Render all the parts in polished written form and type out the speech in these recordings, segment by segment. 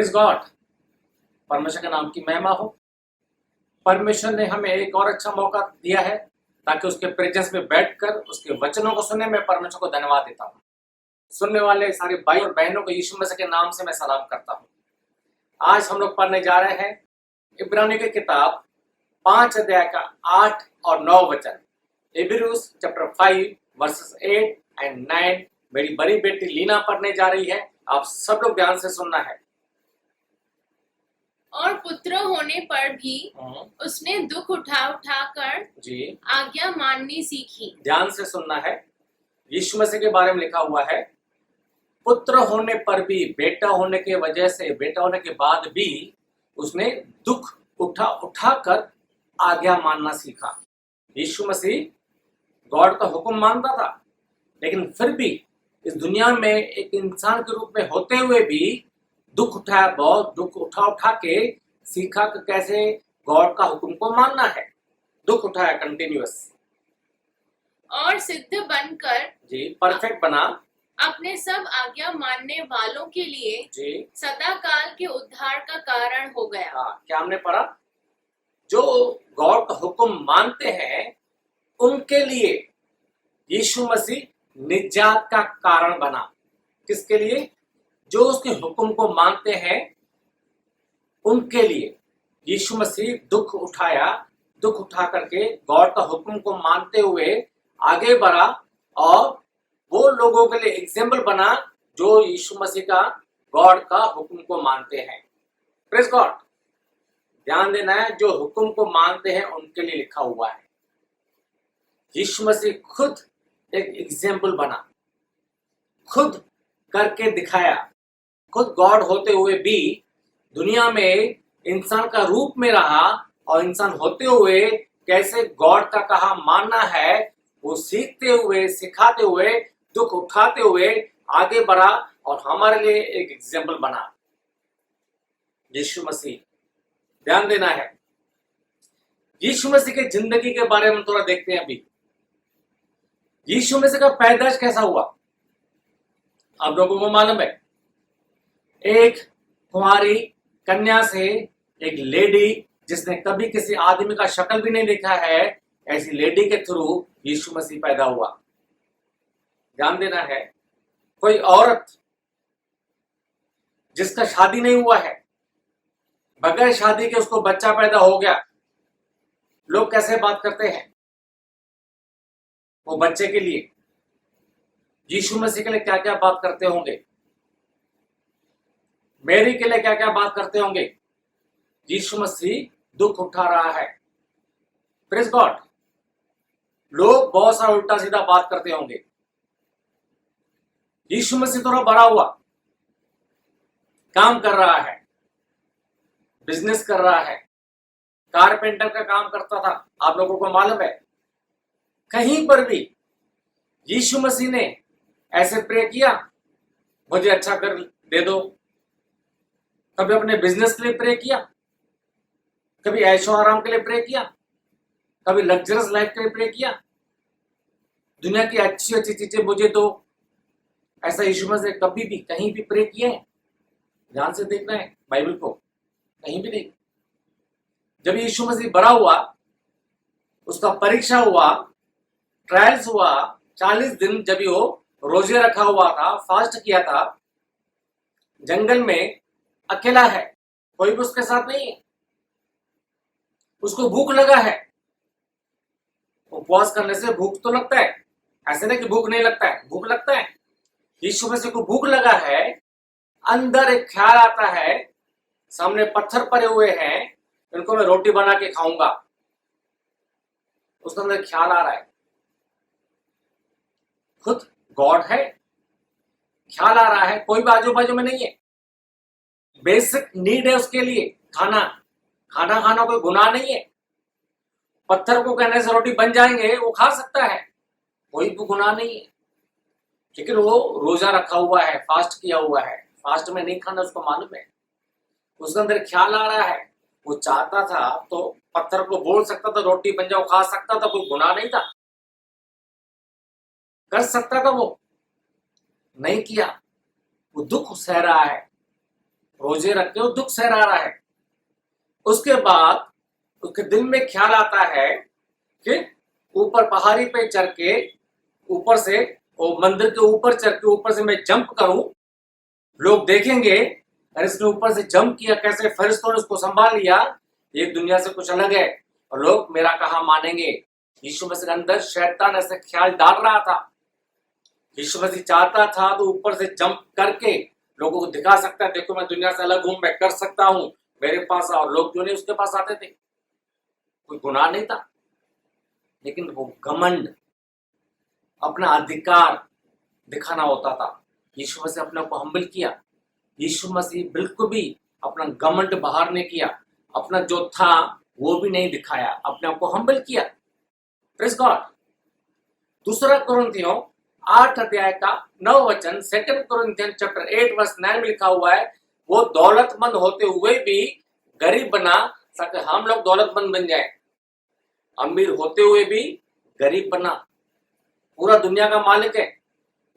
Praise God. परमेश्वर के नाम की महिमा हो। परमेश्वर ने हमें एक और अच्छा मौका दिया है ताकि उसके प्रेजेंस में बैठकर उसके वचनों को सुने। मैं परमेश्वर को धन्यवाद देता हूँ। सुनने वाले सारे भाई और बहनों को यीशु मसीह के नाम से मैं सलाम करता हूँ। आज हम लोग पढ़ने जा रहे हैं इब्रानियों की किताब 5 अध्याय का 8 और 9 वचन। इब्रानियों चैप्टर 5 वर्सेस 8 एंड 9 मेरी बड़ी बेटी लीना पढ़ने जा रही है। आप सब लोग ध्यान से सुनना है। और पुत्र होने पर भी उसने दुख उठा कर जी आज्ञा माननी सीखी। ध्यान से सुनना है। यीशु मसीह के बारे में लिखा हुआ है, पुत्र होने पर भी, बेटा होने के वजह से, बेटा होने के बाद भी उसने दुख उठा कर आज्ञा मानना सीखा। यीशु मसीह गॉड का हुक्म मानता था, लेकिन फिर भी इस दुनिया में एक इंसान के रूप में होते हुए भी दुख उठाया। बहुत दुख उठा के सीखा कि कैसे गॉड का हुक्म को मानना है। दुख उठाया कंटिन्यूअस और सिद्ध बनकर जी परफेक्ट बना अपने सब आज्ञा मानने वालों के लिए जी सदा काल के उद्धार का कारण हो गया। हाँ, क्या हमने पढ़ा? जो गॉड का हुक्म मानते हैं उनके लिए यीशु मसीह निजात का कारण बना। किसके लिए? जो उसके हुक्म को मानते हैं उनके लिए यीशु मसीह दुख उठाया। दुख उठा करके गॉड का हुक्म को मानते हुए आगे बढ़ा और वो लोगों के लिए एग्जाम्पल बना जो यीशु मसीह का गॉड का हुक्म को मानते हैं। Praise God. ध्यान देना है, जो हुक्म को मानते हैं उनके लिए लिखा हुआ है। यीशु मसीह खुद एक एग्जाम्पल बना, खुद करके दिखाया। खुद गॉड होते हुए भी दुनिया में इंसान का रूप में रहा और इंसान होते हुए कैसे गॉड का कहा मानना है वो सीखते हुए, सिखाते हुए, दुख उठाते हुए आगे बढ़ा और हमारे लिए एक एग्जाम्पल बना यीशु मसीह। ध्यान देना है। यीशु मसीह के जिंदगी के बारे में थोड़ा देखते हैं। अभी यीशु मसीह का पैदाइश कैसा हुआ आप लोगों को मालूम है? एक कुंवारी कन्या से, एक लेडी जिसने कभी किसी आदमी का शक्ल भी नहीं देखा है, ऐसी लेडी के थ्रू यीशु मसीह पैदा हुआ। ध्यान देना है। कोई औरत जिसका शादी नहीं हुआ है, बगैर शादी के उसको बच्चा पैदा हो गया, लोग कैसे बात करते हैं वो बच्चे के लिए? यीशु मसीह के लिए क्या क्या बात करते होंगे? मेरी के लिए क्या क्या बात करते होंगे? यीशु मसीह दुख उठा रहा है। Praise God. लोग बहुत सारा उल्टा सीधा बात करते होंगे। यीशु मसीह थोड़ा बड़ा हुआ, काम कर रहा है, बिजनेस कर रहा है, कारपेंटर का काम करता था। आप लोगों को मालूम है? कहीं पर भी यीशु मसीह ने ऐसे प्रे किया, मुझे अच्छा कर दे दो। कभी अपने बिजनेस के लिए प्रे किया, कभी ऐशो आराम के लिए प्रे किया, कभी लग्जरियस लाइफ के लिए प्रे किया, दुनिया की अच्छी अच्छी चीजें मुझे दो, ऐसा यीशु मसीह ने कभी भी कहीं भी प्रे किया है? ध्यान से देखना है बाइबल को, कहीं भी नहीं। जब यीशु मसीह बड़ा हुआ, उसका परीक्षा हुआ, ट्रायल्स हुआ, 40 दिन जब वो रोजे रखा हुआ था, फास्ट किया था, जंगल में अकेला है, कोई भी उसके साथ नहीं है, उसको भूख लगा है। उपवास करने से भूख तो लगता है, ऐसे नहीं कि भूख नहीं लगता है, भूख लगता है। यीशु मसीह को भूख लगा है। अंदर एक ख्याल आता है, सामने पत्थर पड़े हुए हैं, इनको मैं रोटी बना के खाऊंगा। उसके अंदर ख्याल आ रहा है, खुद गॉड है, ख्याल आ रहा है, कोई भी आजू बाजू में नहीं है। बेसिक नीड है उसके लिए खाना। खाना खाना कोई गुनाह नहीं है। पत्थर को कहने से रोटी बन जाएंगे, वो खा सकता है, कोई भी गुनाह नहीं है। लेकिन वो रोजा रखा हुआ है, फास्ट किया हुआ है, फास्ट में नहीं खाना उसको मालूम है। उसके अंदर ख्याल आ रहा है, वो चाहता था तो पत्थर को बोल सकता था रोटी बन जाओ, खा सकता था, कोई गुनाह नहीं था, कर सकता था। वो नहीं किया, वो दुख सह रहा है। रोजे रख के वो दुख सह रहा है। उसके बाद उसके दिल में ख्याल आता है कि ऊपर पहाड़ी पे चढ़ के ऊपर से वो मंदिर के ऊपर चढ़ के ऊपर से मैं जंप करूं, लोग देखेंगे अरे इसने ऊपर से जंप किया, कैसे फरिश्तों ने उसको संभाल लिया, ये दुनिया से कुछ अलग है और लोग मेरा कहा मानेंगे। यीशु मसीह के अंदर शैतान ऐसे ख्याल डाल रहा था। यीशु मसीह चाहता था तो ऊपर से जंप करके लोगों को दिखा सकता है, देखो मैं दुनिया से अलग हूं, मैं कर सकता हूं, मेरे पास आओ। लोग क्यों नहीं उसके पास आते थे? कोई गुनाह नहीं था, लेकिन वो घमंड, अपना अधिकार दिखाना होता था। यीशु मसीह अपने को हम्बल किया। यीशु मसीह बिल्कुल भी अपना घमंड बाहर नहीं किया, अपना जो था वो भी नहीं दिखाया, अपने आप को हम्बल किया। Praise God. दूसरा कुरिन्थियों 8 अध्याय का 9 वचन, 2 कुरिन्थियन चैप्टर 8 वर्स 9 में लिखा हुआ है, वो दौलतमंद होते हुए भी गरीब बना ताकि हम लोग दौलतमंद बन जाए। अमीर होते हुए भी गरीब बना। पूरा दुनिया का मालिक है,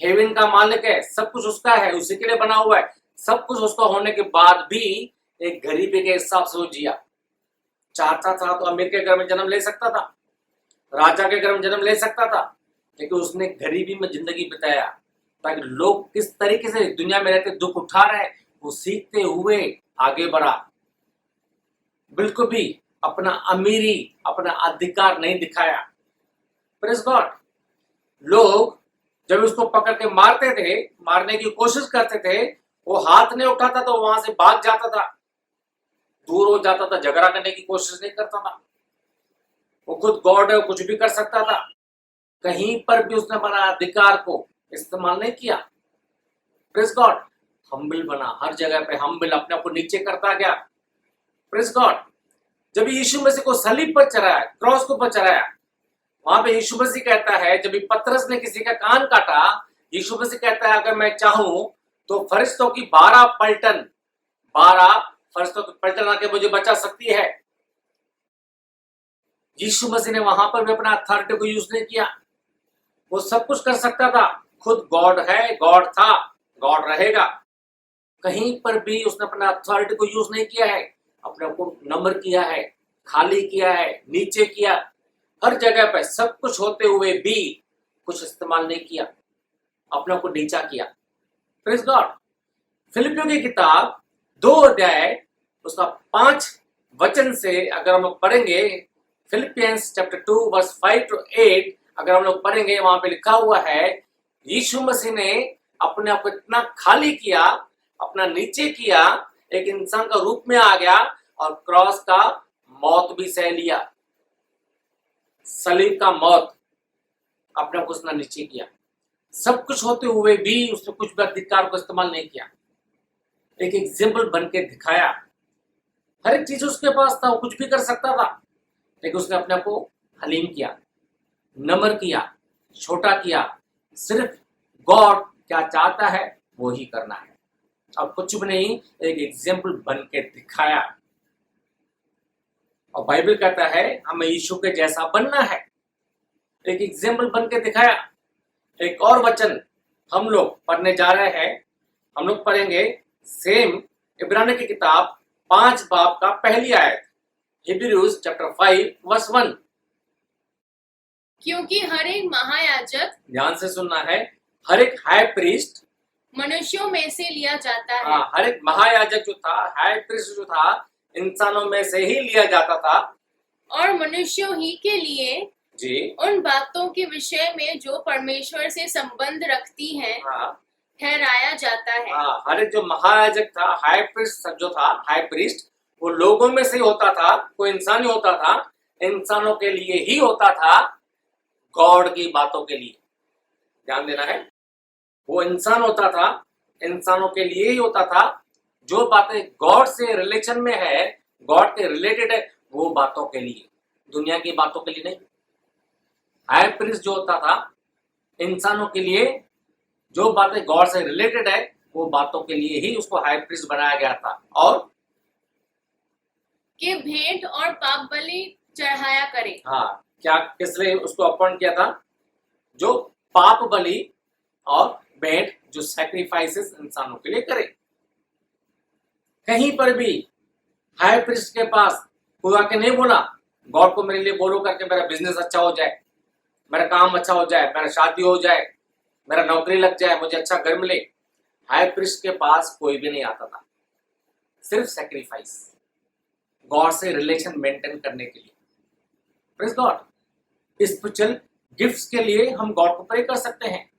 हेवन का मालिक है, सब कुछ उसका है, उसी के लिए बना हुआ है। सब कुछ उसका होने के बाद भी एक गरीबी के हिसाब से वो जिया। चाहता था तो अमीर के घर में जन्म ले सकता था, राजा के घर में जन्म ले सकता था, लेकिन उसने गरीबी में जिंदगी बिताया ताकि लोग किस तरीके से दुनिया में रहते दुख उठा रहे हैं वो सीखते हुए आगे बढ़ा। बिल्कुल भी अपना अमीरी, अपना अधिकार नहीं दिखाया। Praise God. लोग जब उसको पकड़ के मारते थे, मारने की कोशिश करते थे, वो हाथ नहीं उठाता तो वहां से भाग जाता था, दूर हो जाता था, झगड़ा करने की कोशिश नहीं करता था। वो खुद गॉड है, कुछ भी कर सकता था। कहीं पर भी उसने अपना अधिकार को इस्तेमाल नहीं किया। Praise God. हम्बल बना, हर जगह पे हम्बल, अपने आप को नीचे करता गया। Praise God. जब यीशु मसीह को सलीब पर चढ़ाया, क्रॉस को पर चढ़ाया, वहां पे यीशु मसीह कहता है, जब पतरस ने किसी का कान काटा, यीशु मसीह कहता है अगर मैं चाहूं तो फरिश्तों की 12 फरिश्तों की पलटन आके मुझे बचा सकती है। यीशु मसीह ने वहां पर भी अपना अथॉरिटी को यूज नहीं किया। वो सब कुछ कर सकता था, खुद गॉड है, गॉड था, गॉड रहेगा। कहीं पर भी उसने अपना अथॉरिटी को यूज नहीं किया है, अपने आप को नम्र किया है, खाली किया है, नीचे किया। हर जगह पे सब कुछ होते हुए भी कुछ इस्तेमाल नहीं किया, अपने को नीचा किया। Praise God. फिलिपियों की किताब 2 अध्याय उसका 5 वचन से अगर हम लोग पढ़ेंगे, फिलिपियंस चैप्टर 2 वर्स 5 to 8 अगर हम लोग पढ़ेंगे, वहां पे लिखा हुआ है यीशु मसीह ने अपने आप को इतना खाली किया, अपना नीचे किया, एक इंसान का रूप में आ गया और क्रॉस का मौत भी सह लिया। सलीब का मौत, अपने आप को उसने नीचे किया। सब कुछ होते हुए भी उसने कुछ भी अधिकार को इस्तेमाल नहीं किया। एक एग्जाम्पल बन के दिखाया। हर एक चीज उसके पास था, वो कुछ भी कर सकता था, लेकिन उसने अपने आप को हलीम किया, नम्र किया, छोटा किया। सिर्फ गॉड क्या चाहता है वो ही करना है, अब कुछ भी नहीं, एक एग्जाम्पल बन के दिखाया। और बाइबल कहता है हमें यीशु के जैसा बनना है, एक एग्जाम्पल बन के दिखाया। एक और वचन हम लोग पढ़ने जा रहे हैं, हम लोग पढ़ेंगे सेम इब्रानी की किताब 5 बाब का पहली आयत, हिब्रूज चैप्टर 5 वर्स 1। क्योंकि हर एक महायाजक, ध्यान से सुनना है, हर एक हाई प्रीस्ट मनुष्यों में से लिया जाता है। हाँ, हर एक महायाजक जो था, हाई प्रीस्ट जो था, इंसानों में से ही लिया जाता था, और मनुष्यों ही के लिए जी, उन बातों के विषय में जो परमेश्वर से संबंध रखती हैं, हाँ, ठहराया जाता है। हाँ, हर एक जो महायाजक था, हाई प्रीस्ट जो था, हाई प्रीस्ट, वो लोगों में से होता था, कोई इंसान ही होता था, इंसानों के लिए ही होता था, गॉड की बातों के लिए। ध्यान देना है, वो इंसान होता था, इंसानों के लिए ही होता था। जो बातें गॉड से रिलेशन में है, गॉड के रिलेटेड है, वो बातों के लिए, दुनिया की बातों के लिए नहीं। हाई प्रीस्ट जो होता था, इंसानों के लिए, जो बातें गॉड से रिलेटेड है वो बातों के लिए ही उसको हाई प्रीस्ट बनाया गया था। और कि भेंट और पाप बलि चढ़ाया करे। हाँ, क्या किस लिए उसको अपॉइंट किया था? जो पाप बलि और भेंट, जो सैक्रिफाइसेस इंसानों के लिए करे। कहीं पर भी हाई प्रीस्ट के पास कोई आके नहीं बोला गॉड को मेरे लिए बोलो करके मेरा बिजनेस अच्छा हो जाए, मेरा काम अच्छा हो जाए, मेरा शादी हो जाए, मेरा नौकरी लग जाए, मुझे अच्छा घर मिले। हाई प्रीस्ट के पास कोई भी नहीं आता था, सिर्फ सैक्रिफाइस, गॉड से रिलेशन मेंटेन करने के लिए। Praise God. स्पिरिचुअल गिफ्ट्स के लिए हम गॉड को प्रे कर सकते हैं,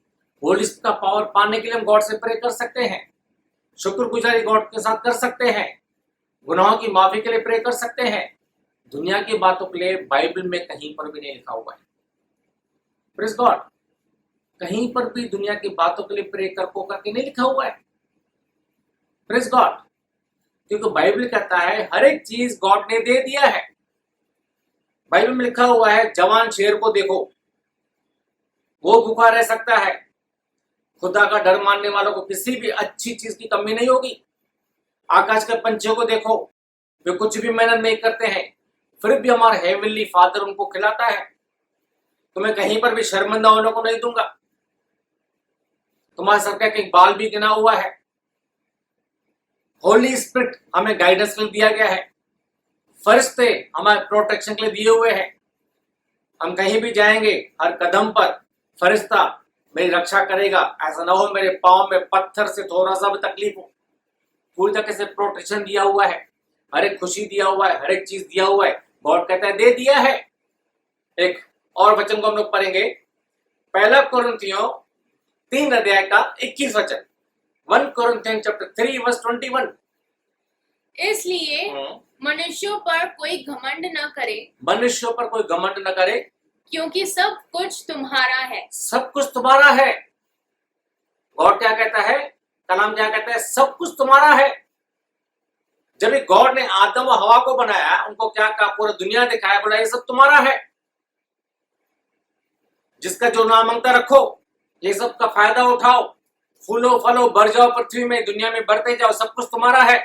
होली स्पिरिट का पावर पाने के लिए हम गॉड से प्रे कर सकते हैं, शुक्रगुजारी गॉड के साथ कर सकते हैं, गुनाहों की माफी के लिए प्रे कर सकते हैं। दुनिया की बातों के लिए बाइबल में कहीं पर भी नहीं लिखा हुआ है। Praise God. कहीं पर भी दुनिया की बातों के लिए प्रे करके नहीं लिखा हुआ है। Praise God. क्योंकि बाइबल कहता है हर एक चीज गॉड ने दे दिया है। बाइबल में लिखा हुआ है जवान शेर को देखो, वो भूखा रह सकता है। खुदा का डर मानने वालों को किसी भी अच्छी चीज की कमी नहीं होगी। आकाश के पंछियों को देखो, वे कुछ भी मेहनत नहीं करते हैं, फिर भी हमारा हेवनली फादर उनको खिलाता है। तुम्हें कहीं पर भी शर्मिंदा होने को नहीं दूंगा। तुम्हारे सर का एक बाल भी गिना हुआ है। होली स्पिरिट हमें गाइडेंस के लिए दिया गया है, फरिश्ते हमारे प्रोटेक्शन के लिए दिए हुए हैं। हम कहीं भी जाएंगे हर कदम पर फरिश्ता मेरी रक्षा करेगा। ऐसा ना हो मेरे पाँव में पत्थर से थोड़ा सा भी तकलीफ हो। पूरी तरह से प्रोटेक्शन दिया हुआ है, हर एक खुशी दिया हुआ है, हर एक चीज दिया हुआ है। गॉड कहता है दे दिया है। एक और वचन को हम लोग पढ़ेंगे, पहला कोरिन्थियों 3 अध्याय का 21 वचन, 1 कोरिन्थियन चैप्टर 3 वर्स 21। इसलिए मनुष्यों पर कोई घमंड न करे, मनुष्यों पर कोई घमंड न करे, क्योंकि सब कुछ तुम्हारा है। सब कुछ तुम्हारा है। गॉड क्या कहता है, कलाम क्या कहता है, सब कुछ तुम्हारा है। जब गॉड ने आदम और हवा को बनाया, उनको क्या कहा, पूरा दुनिया दिखाया, बोला ये सब तुम्हारा है, जिसका जो नाम मांगता रखो, ये सब का फायदा उठाओ, फूलो फलो बढ़ जाओ पृथ्वी में, दुनिया में बढ़ते जाओ, सब कुछ तुम्हारा है।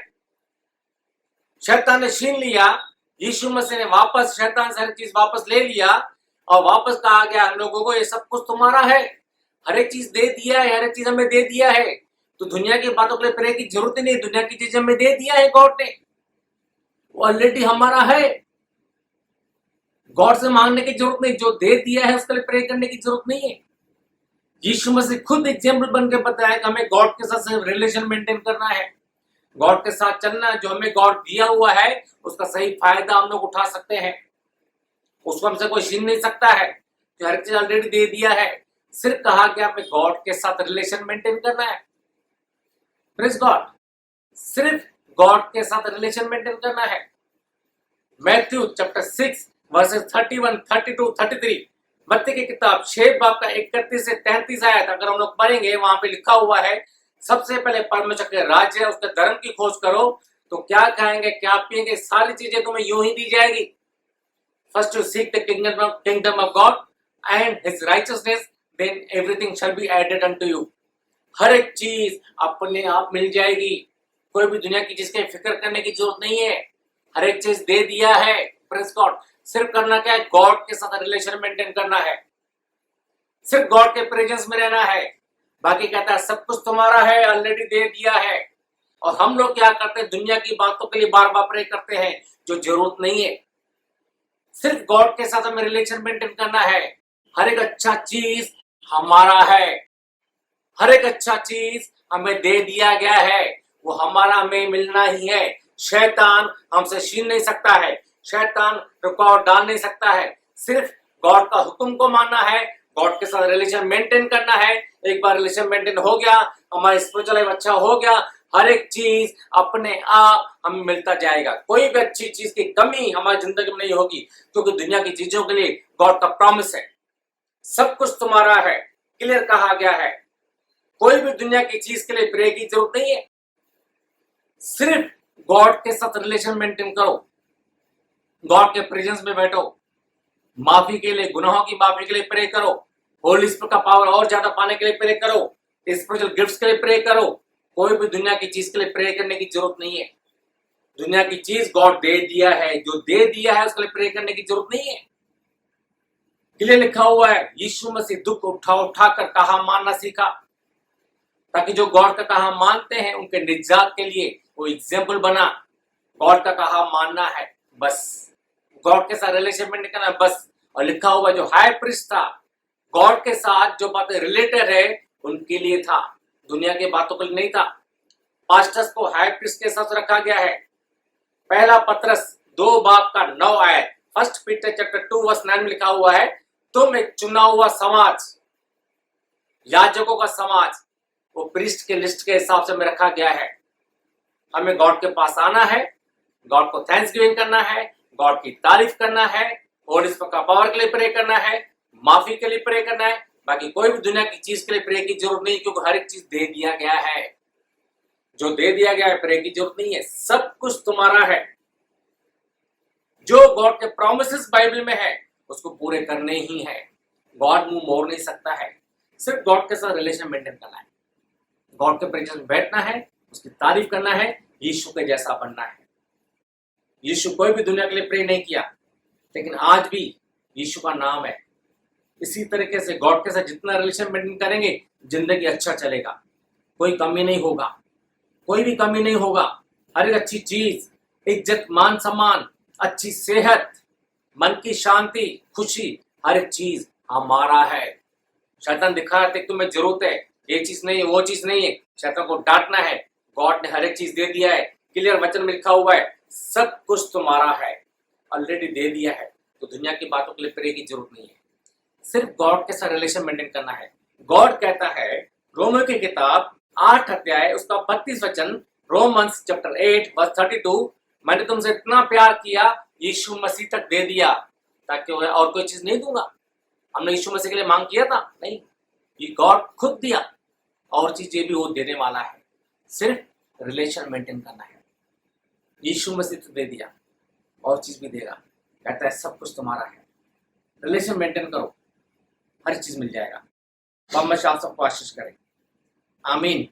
शैतान ने छीन लिया, यीशु मसीह ने वापस शैतान से हर चीज वापस ले लिया और वापस कहा गया हम लोगों को ये सब कुछ तुम्हारा है। हर एक चीज दे दिया है, हर एक चीज हमें दे दिया है। तो दुनिया की बातों के लिए प्रे की जरूरत ही नहीं, दुनिया की चीज हमें दे दिया है गॉड ने, वो ऑलरेडी हमारा है। गॉड से मांगने की जरूरत नहीं, जो दे दिया है उसके लिए प्रे करने की जरूरत नहीं है। यीशु मसीह खुद एग्जाम्पल बन के बताया कि हमें गॉड के साथ रिलेशन मेंटेन करना है, गॉड के साथ चलना है। जो हमें गॉड दिया हुआ है उसका सही फायदा हम लोग उठा सकते हैं, उसको हमसे कोई छीन नहीं सकता है, जो हर चीज ऑलरेडी दे दिया है। सिर्फ कहा कि हमें गॉड के साथ रिलेशन मेंटेन करना है। Praise God. सिर्फ गॉड के साथ रिलेशन मेंटेन करना है। मैथ्यू चैप्टर 6 वर्सेस 31, 32, 33, मत्ती की किताब 6 बाब का 31 से 33 आयत अगर हम लोग पढ़ेंगे, वहां पे लिखा हुआ है सबसे पहले परमेश्वर के राज्य उसके धर्म की खोज करो तो क्या खाएंगे क्या पिएंगे सारी चीजें तुम्हें यूं ही दी जाएगी। First you seek the kingdom of God and his righteousness, then everything shall be added unto you. हर एक चीज अपने आप मिल जाएगी। कोई भी दुनिया की चीज की फिक्र करने की जरूरत नहीं है, हर एक चीज दे दिया है। Praise God. सिर्फ करना क्या है, गॉड के साथ रिलेशन मेंटेन करना है, सिर्फ गॉड के प्रेजेंस में रहना है। बाकी कहता है सब कुछ तुम्हारा है, ऑलरेडी दे दिया है। और हम लोग क्या करते हैं, दुनिया की बातों के लिए बार बार प्रे करते हैं जो जरूरत नहीं है। सिर्फ गॉड के साथ हमें रिलेशन मेंटेन करना है। हर एक अच्छा चीज हमारा है, हर एक अच्छा चीज हमें दे दिया गया है, वो हमारा हमें मिलना ही है। शैतान हमसे छीन नहीं सकता है, शैतान रुकावट डाल नहीं सकता है। सिर्फ गॉड का हुक्म को मानना है, गॉड के साथ रिलेशन मेंटेन करना है। एक बार रिलेशन मेंटेन हो गया, हमारा स्पिरिचुअल लाइफ अच्छा हो गया, हर एक चीज अपने आप हमें मिलता जाएगा। कोई भी अच्छी चीज की कमी हमारी जिंदगी में नहीं होगी, क्योंकि दुनिया की चीजों के लिए गॉड का प्रॉमिस है सब कुछ तुम्हारा है, क्लियर कहा गया है। कोई भी दुनिया की चीज के लिए प्रे की जरूरत नहीं है। सिर्फ गॉड के साथ रिलेशन मेंटेन करो, गॉड के प्रेजेंस में बैठो, माफी के लिए, गुनाहों की माफी के लिए प्रे करो, होली स्पिरिट का पावर और ज्यादा पाने के लिए प्रे करो, स्पिरिचुअल गिफ्ट्स के लिए प्रे करो। कोई भी दुनिया की चीज के लिए प्रे करने की जरूरत नहीं है। दुनिया की चीज गॉड दे दिया है, जो दे दिया है उसके लिए प्रे करने की जरूरत नहीं है। क्लियर लिखा हुआ है, यीशु मसीह दुख उठा उठाकर कहा मानना सीखा। ताकि जो गॉड का कहा मानते हैं उनके निजात के लिए वो एग्जाम्पल बना। गॉड का कहा मानना है बस, गॉड के साथ रिलेशन मेंटेन करना है बस। और लिखा हुआ जो हाई प्रीस्ट था, गॉड के साथ जो बातें रिलेटेड है उनके लिए था, दुनिया की बातों के लिए नहीं था। पास्टर्स को हाई प्रीस्ट के साथ रखा गया है। पहला पत्रस 2:9 आयत, 1 पीटर चैप्टर 2:9 में लिखा हुआ है, तुम एक चुना हुआ समाज, याजकों का समाज, वो प्रीस्ट के लिस्ट के हिसाब से में रखा गया है। हमें गॉड के पास आना है, गॉड को थैंक्स गिविंग करना है, गॉड की तारीफ करना है, होली स्पिरिट का पावर के लिए प्रे करना है, माफी के लिए प्रे करना है। बाकी कोई भी दुनिया की चीज के लिए प्रे की जरूरत नहीं, क्योंकि हर एक चीज दे दिया गया है। जो दे दिया गया है प्रे की जरूरत नहीं है, सब कुछ तुम्हारा है। जो गॉड के प्रॉमिसेस बाइबल में है उसको पूरे करने ही है। गॉड मुंह मोड़ नहीं सकता है। सिर्फ गॉड के साथ रिलेशन मेंटेन करना है, गॉड के प्रेजेंस में बैठना है, उसकी तारीफ करना है, यीशु के जैसा बनना है। यीशु कोई भी दुनिया के लिए प्रे नहीं किया, लेकिन आज भी यीशु का नाम है। इसी तरीके से गॉड के साथ जितना रिलेशन मेंटेन करेंगे जिंदगी अच्छा चलेगा, कोई कमी नहीं होगा, कोई भी कमी नहीं होगा। हर एक अच्छी चीज, इज्जत, मान सम्मान, अच्छी सेहत, मन की शांति, खुशी, हर एक चीज हमारा है। शैतान दिखा रहा है तुम्हें जरूरत है, ये चीज नहीं है, वो चीज नहीं है, शैतान को डांटना है। गॉड ने हर एक चीज दे दिया है, क्लियर वचन में लिखा हुआ है, सब कुछ तुम्हारा है, ऑलरेडी दे दिया है। तो दुनिया की बातों के लिए प्रे की जरूरत नहीं है, सिर्फ गॉड के साथ रिलेशन मेंटेन करना है। गॉड कहता है रोमियो की किताब 8 अध्याय उसका 32 वचन, रोमन्स चैप्टर 8:32, मैंने तुमसे इतना प्यार किया, यीशु मसीह तक दे दिया, ताकि और कोई चीज नहीं दूंगा। हमने यीशु मसीह के लिए मांग किया था? नहीं, ये गॉड खुद दिया, और चीजें भी वो देने वाला है। सिर्फ रिलेशन मेंटेन करना है। यीशु मसीह तो दे दिया, और चीज भी देगा। कहता है सब कुछ तुम्हारा है, रिलेशन मेंटेन करो, हर चीज मिल जाएगा। परमेश्वर आप सबको आशीष करे। आमीन।